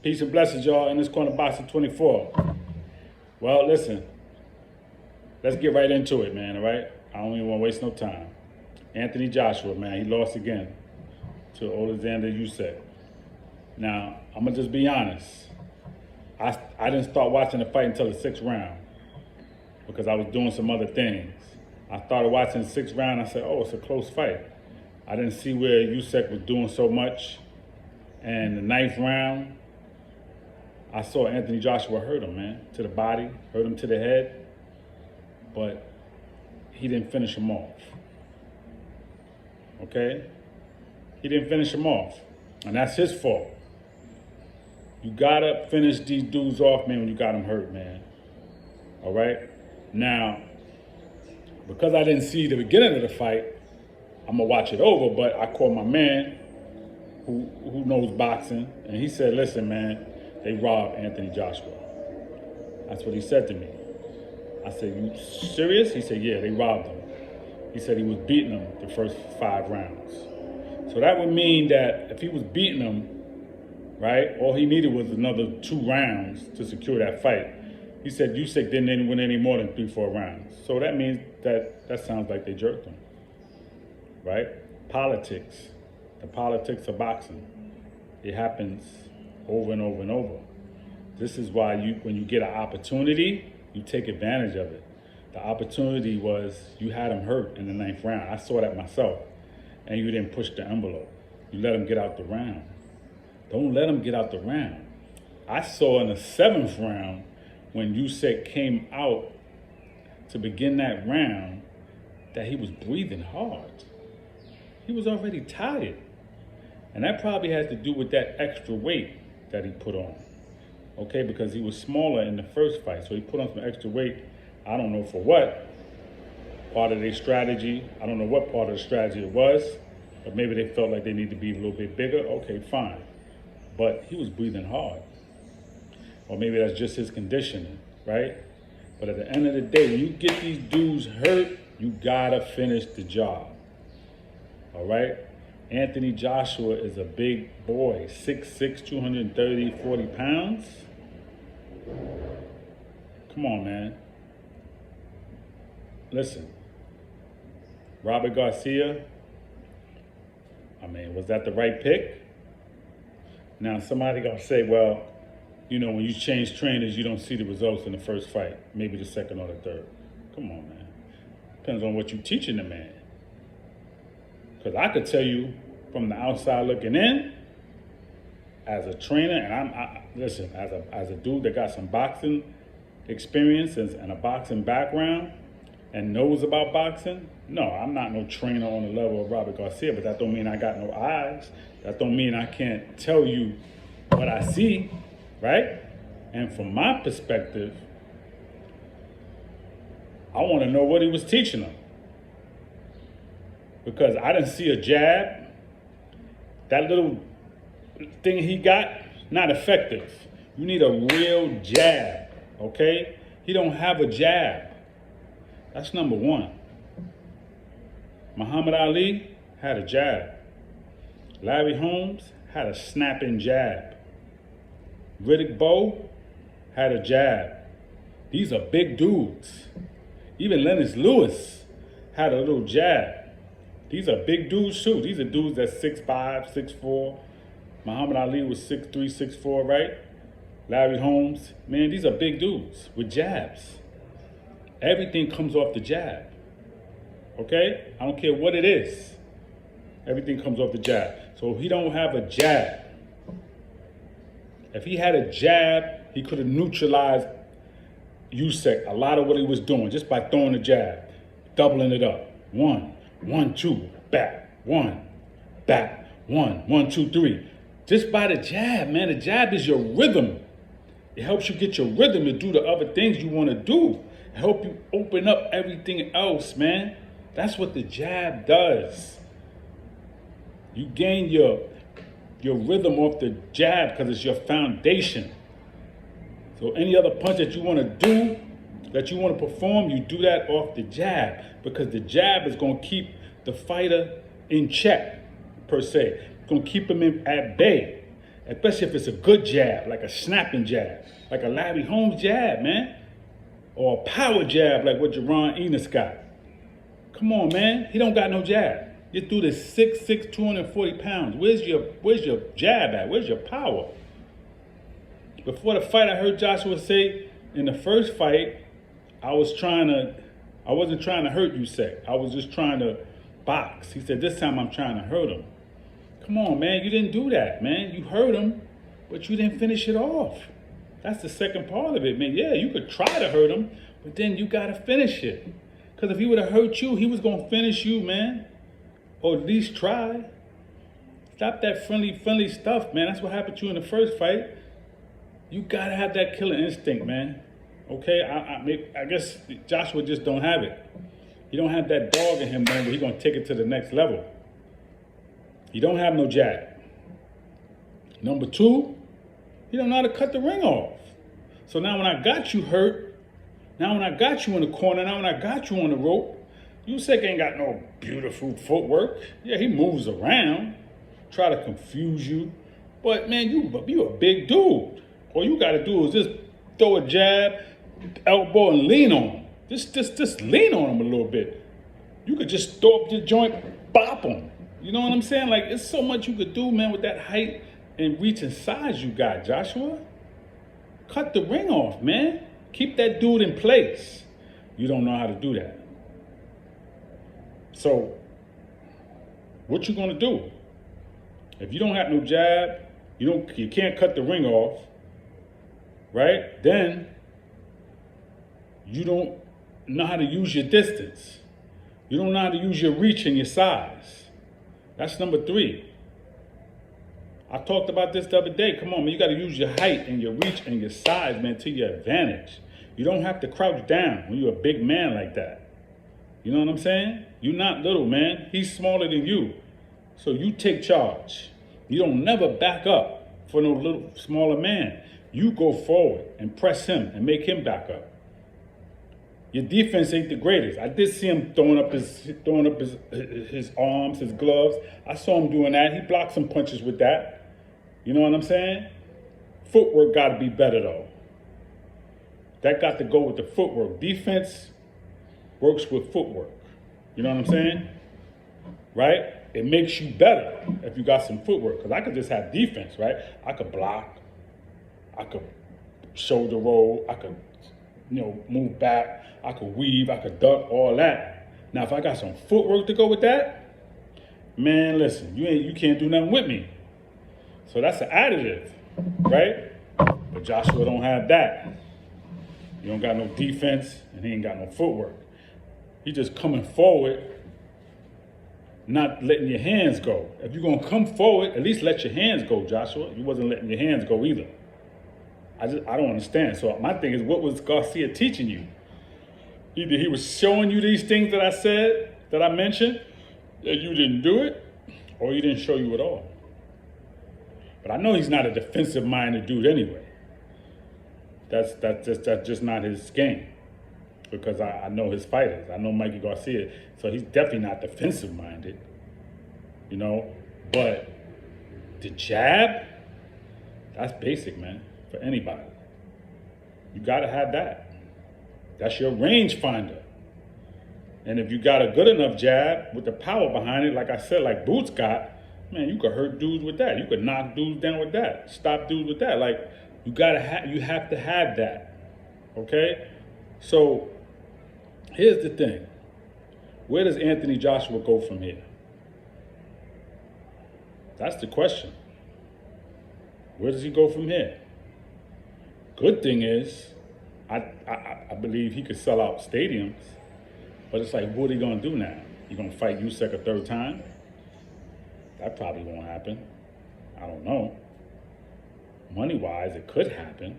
Peace and blessings, y'all. In this corner, boxing 24. Well, listen. Let's get right into it, man, all right? I don't even want to waste no time. Anthony Joshua, man, he lost again to Usyk. Now, I'm going to just be honest. I didn't start watching the fight until the 6th round because I was doing some other things. I started watching the 6th round. I said, oh, it's a close fight. I didn't see where Usyk was doing so much. And the 9th round, I saw Anthony Joshua hurt him, man, to the body, hurt him to the head, but he didn't finish him off, okay? He didn't finish him off, and that's his fault. You gotta finish these dudes off, man, when you got them hurt, man, all right? Now, because I didn't see the beginning of the fight, I'm gonna watch it over, but I called my man who knows boxing, and he said, listen, man, they robbed Anthony Joshua. That's what he said to me. I said, you serious? He said, yeah, they robbed him. He said he was beating him the first 5 rounds. So that would mean that if he was beating him, right, all he needed was another 2 rounds to secure that fight. He said Usyk didn't win any more than 3-4 rounds. So that means that sounds like they jerked him, right? Politics, the politics of boxing. It happens over and over and over. This is why when you get an opportunity, you take advantage of it. The opportunity was you had him hurt in the 9th round. I saw that myself. And you didn't push the envelope. You let him get out the round. Don't let him get out the round. I saw in the 7th round when Usyk came out to begin that round that he was breathing hard. He was already tired. And that probably has to do with that extra weight that he put on, okay, because he was smaller in the first fight, so he put on some extra weight. I don't know for what part of their strategy. I don't know what part of the strategy it was, but maybe they felt like they need to be a little bit bigger. Okay, fine, but he was breathing hard, or maybe that's just his conditioning, right? But at the end of the day, when you get these dudes hurt, you gotta finish the job, all right? Anthony Joshua is a big boy, 6'6", 230, 40 pounds. Come on, man. Listen, Robert Garcia, I mean, was that the right pick? Now, somebody gonna say, well, you know, when you change trainers, you don't see the results in the first fight, maybe the second or the third. Come on, man. Depends on what you're teaching the man. Because I could tell you from the outside looking in, as a trainer, and listen, as a dude that got some boxing experience and a boxing background and knows about boxing, no, I'm not no trainer on the level of Robert Garcia, but that don't mean I got no eyes. That don't mean I can't tell you what I see, right? And from my perspective, I want to know what he was teaching them. Because I didn't see a jab. That little thing he got, not effective. You need a real jab, okay? He don't have a jab. That's number one. Muhammad Ali had a jab. Larry Holmes had a snapping jab. Riddick Bowe had a jab. These are big dudes. Even Lennox Lewis had a little jab. These are big dudes too. These are dudes that's 6'5", 6'4". Muhammad Ali was 6'3", 6'4", right? Larry Holmes. Man, these are big dudes with jabs. Everything comes off the jab. Okay? I don't care what it is. Everything comes off the jab. So if he don't have a jab, if he had a jab, he could have neutralized Usyk, a lot of what he was doing, just by throwing a jab, doubling it up. 1, 2, back, 1, back, 1, 2, 3. Just by the jab, man. The jab is your rhythm. It helps you get your rhythm to do the other things you want to do. It helps you open up everything else, man. That's what the jab does. You gain your rhythm off the jab because it's your foundation. So any other punch that you want to do, that you want to perform, you do that off the jab, because the jab is going to keep the fighter in check, per se. It's going to keep him at bay. especially if it's a good jab, like a snapping jab, like a Larry Holmes jab, man, or a power jab like what Jaron Enos got. Come on, man. He don't got no jab. This dude is 6'6", 240 pounds. Where's your jab at? Where's your power? Before the fight, I heard Joshua say, in the first fight, I wasn't trying to hurt Usyk. I was just trying to box. He said, this time I'm trying to hurt him. Come on, man. You didn't do that, man. You hurt him, but you didn't finish it off. That's the second part of it, man. Yeah, you could try to hurt him, but then you got to finish it. Because if he would have hurt you, he was going to finish you, man. Or at least try. Stop that friendly stuff, man. That's what happened to you in the first fight. You got to have that killer instinct, man. Okay? I guess Joshua just don't have it. He don't have that dog in him, man, where he's going to take it to the next level. He don't have no jab. Number two, he don't know how to cut the ring off. So now when I got you hurt, now when I got you in the corner, now when I got you on the rope, Usyk ain't got no beautiful footwork. Yeah, he moves around, try to confuse you. But man, you a big dude. All you gotta do is just throw a jab, elbow, and lean on him. Just lean on him a little bit. You could just throw up your joint, bop him. You know what I'm saying? Like, it's so much you could do, man, with that height and reach and size you got, Joshua. Cut the ring off, man. Keep that dude in place. You don't know how to do that. So, what you gonna do? If you don't have no jab, you can't cut the ring off, right? Then you don't know how to use your distance. You don't know how to use your reach and your size. That's number three. I talked about this the other day. Come on, man. You got to use your height and your reach and your size, man, to your advantage. You don't have to crouch down when you're a big man like that. You know what I'm saying? You're not little, man. He's smaller than you. So you take charge. You don't never back up for no little smaller man. You go forward and press him and make him back up. Your defense ain't the greatest. I did see him throwing up his arms, his gloves. I saw him doing that. He blocked some punches with that. You know what I'm saying? Footwork got to be better, though. That got to go with the footwork. Defense works with footwork. You know what I'm saying? Right? It makes you better if you got some footwork. Because I could just have defense, right? I could block. I could shoulder roll. I could, move back. I could weave. I could duck, all that. Now, if I got some footwork to go with that, man, listen, you can't do nothing with me. So that's an additive, right? But Joshua don't have that. He don't got no defense, and he ain't got no footwork. He just coming forward, not letting your hands go. If you're going to come forward, at least let your hands go, Joshua. You wasn't letting your hands go either. I don't understand. So my thing is, what was Garcia teaching you? Either he was showing you these things that I said, that I mentioned, that you didn't do it, or he didn't show you at all. But I know he's not a defensive-minded dude anyway. That's just not his game. Because I know his fighters. I know Mikey Garcia. So he's definitely not defensive-minded. But the jab, that's basic, man, for anybody. You got to have that. That's your range finder. And if you got a good enough jab with the power behind it, like I said, like Boots got, man, you could hurt dudes with that. You could knock dudes down with that. Stop dudes with that. Like, you have to have that. Okay? So, here's the thing. Where does Anthony Joshua go from here? That's the question. Where does he go from here? Good thing is, I believe he could sell out stadiums, but it's like, what are you going to do now? You going to fight Usyk a third time? That probably won't happen. I don't know. Money-wise, it could happen,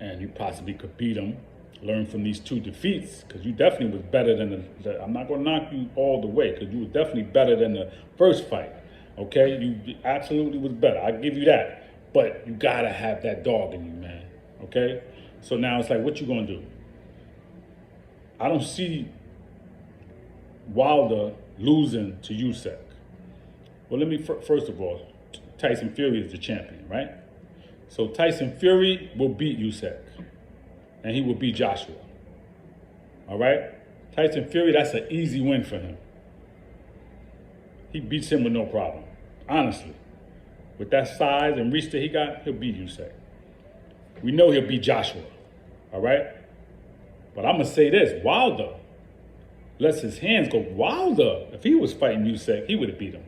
and you possibly could beat him, learn from these two defeats, because you definitely was better than I'm not going to knock you all the way, because you were definitely better than the first fight, okay? You absolutely was better. I'll give you that. But you got to have that dog in you, man, okay? So now it's like, what you going to do? I don't see Wilder losing to Usyk. Well, let me, first of all, Tyson Fury is the champion, right? So Tyson Fury will beat Usyk, and he will beat Joshua. All right? Tyson Fury, that's an easy win for him. He beats him with no problem, honestly. With that size and reach that he got, he'll beat Usyk. We know he'll beat Joshua, all right? But I'm going to say this, Wilder lets his hands go. Wilder, if he was fighting Usyk, he would have beat him.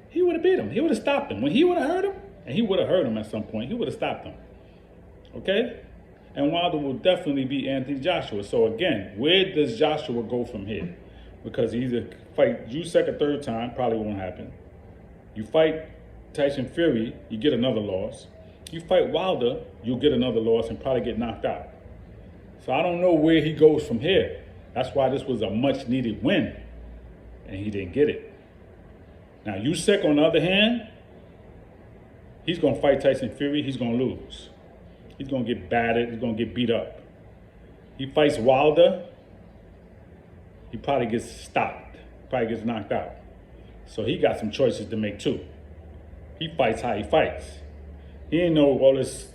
He would have beat him. He would have stopped him. When he would have hurt him, and he would have hurt him at some point, he would have stopped him, okay? And Wilder will definitely beat Anthony Joshua. So again, where does Joshua go from here? Because he either fight Usyk a third time, probably won't happen. You fight Tyson Fury, you get another loss. You fight Wilder, you'll get another loss and probably get knocked out. So I don't know where he goes from here. That's why this was a much needed win, and he didn't get it. Now Usyk, on the other hand, he's going to fight Tyson Fury, he's going to lose. He's going to get battered, he's going to get beat up. He fights Wilder, he probably gets stopped, probably gets knocked out. So he got some choices to make too. He fights how he fights. He ain't no all this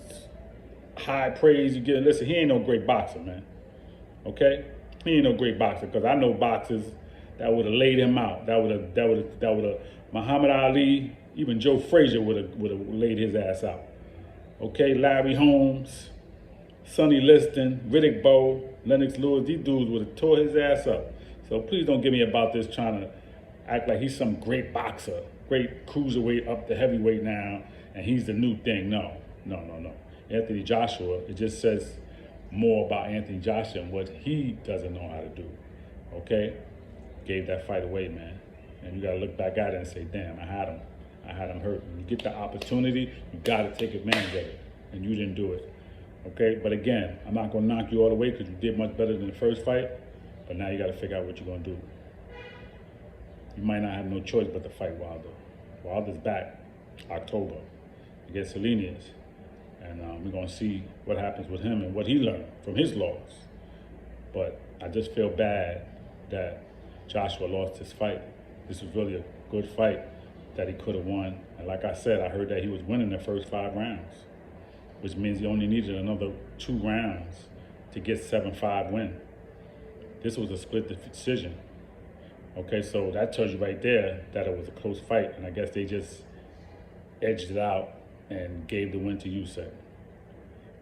high praise you get. Listen, he ain't no great boxer, man. Okay? He ain't no great boxer, because I know boxers that would have laid him out. That would have Muhammad Ali, even Joe Frazier would have laid his ass out. Okay, Larry Holmes, Sonny Liston, Riddick Bowe, Lennox Lewis, these dudes would have tore his ass up. So please don't get me about this trying to act like he's some great boxer, great cruiserweight up to heavyweight now, and he's the new thing. No. Anthony Joshua, it just says more about Anthony Joshua and what he doesn't know how to do. Okay? Gave that fight away, man. And you got to look back at it and say, damn, I had him hurt. When you get the opportunity, you got to take advantage of it. And you didn't do it. Okay? But again, I'm not going to knock you all the way because you did much better than the first fight. But now you got to figure out what you're going to do. You might not have no choice but to fight Wilder. Wilder's back October against Salinas. And we're going to see what happens with him and what he learned from his loss. But I just feel bad that Joshua lost his fight. This was really a good fight that he could have won. And like I said, I heard that he was winning the first 5 rounds, which means he only needed another 2 rounds to get 7-5 win. This was a split decision. Okay, so that tells you right there that it was a close fight, and I guess they just edged it out and gave the win to Usyk.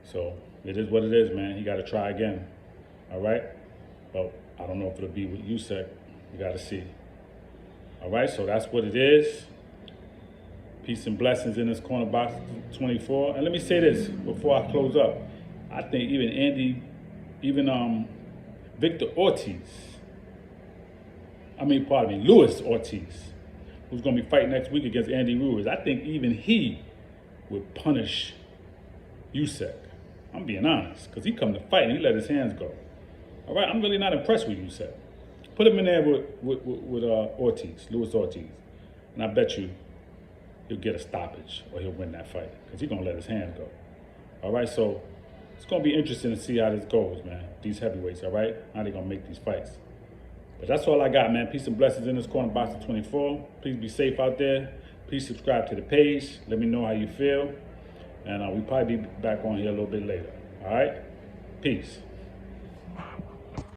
So it is what it is, man. He got to try again. All right? But I don't know if it'll be with Usyk. You got to see. All right, so that's what it is. Peace and blessings in this corner box 24. And let me say this before I close up. I think even Victor Ortiz, Luis Ortiz, who's going to be fighting next week against Andy Ruiz, I think even he would punish Usyk. I'm being honest, because he come to fight and he let his hands go. All right, I'm really not impressed with Usyk. Put him in there with Ortiz, Luis Ortiz, and I bet you he'll get a stoppage or he'll win that fight because he's going to let his hands go. All right, so it's going to be interesting to see how this goes, man, these heavyweights, all right? How they going to make these fights. But that's all I got, man. Peace and blessings in this corner box of 24. Please be safe out there. Please subscribe to the page. Let me know how you feel. And we'll probably be back on here a little bit later. All right? Peace.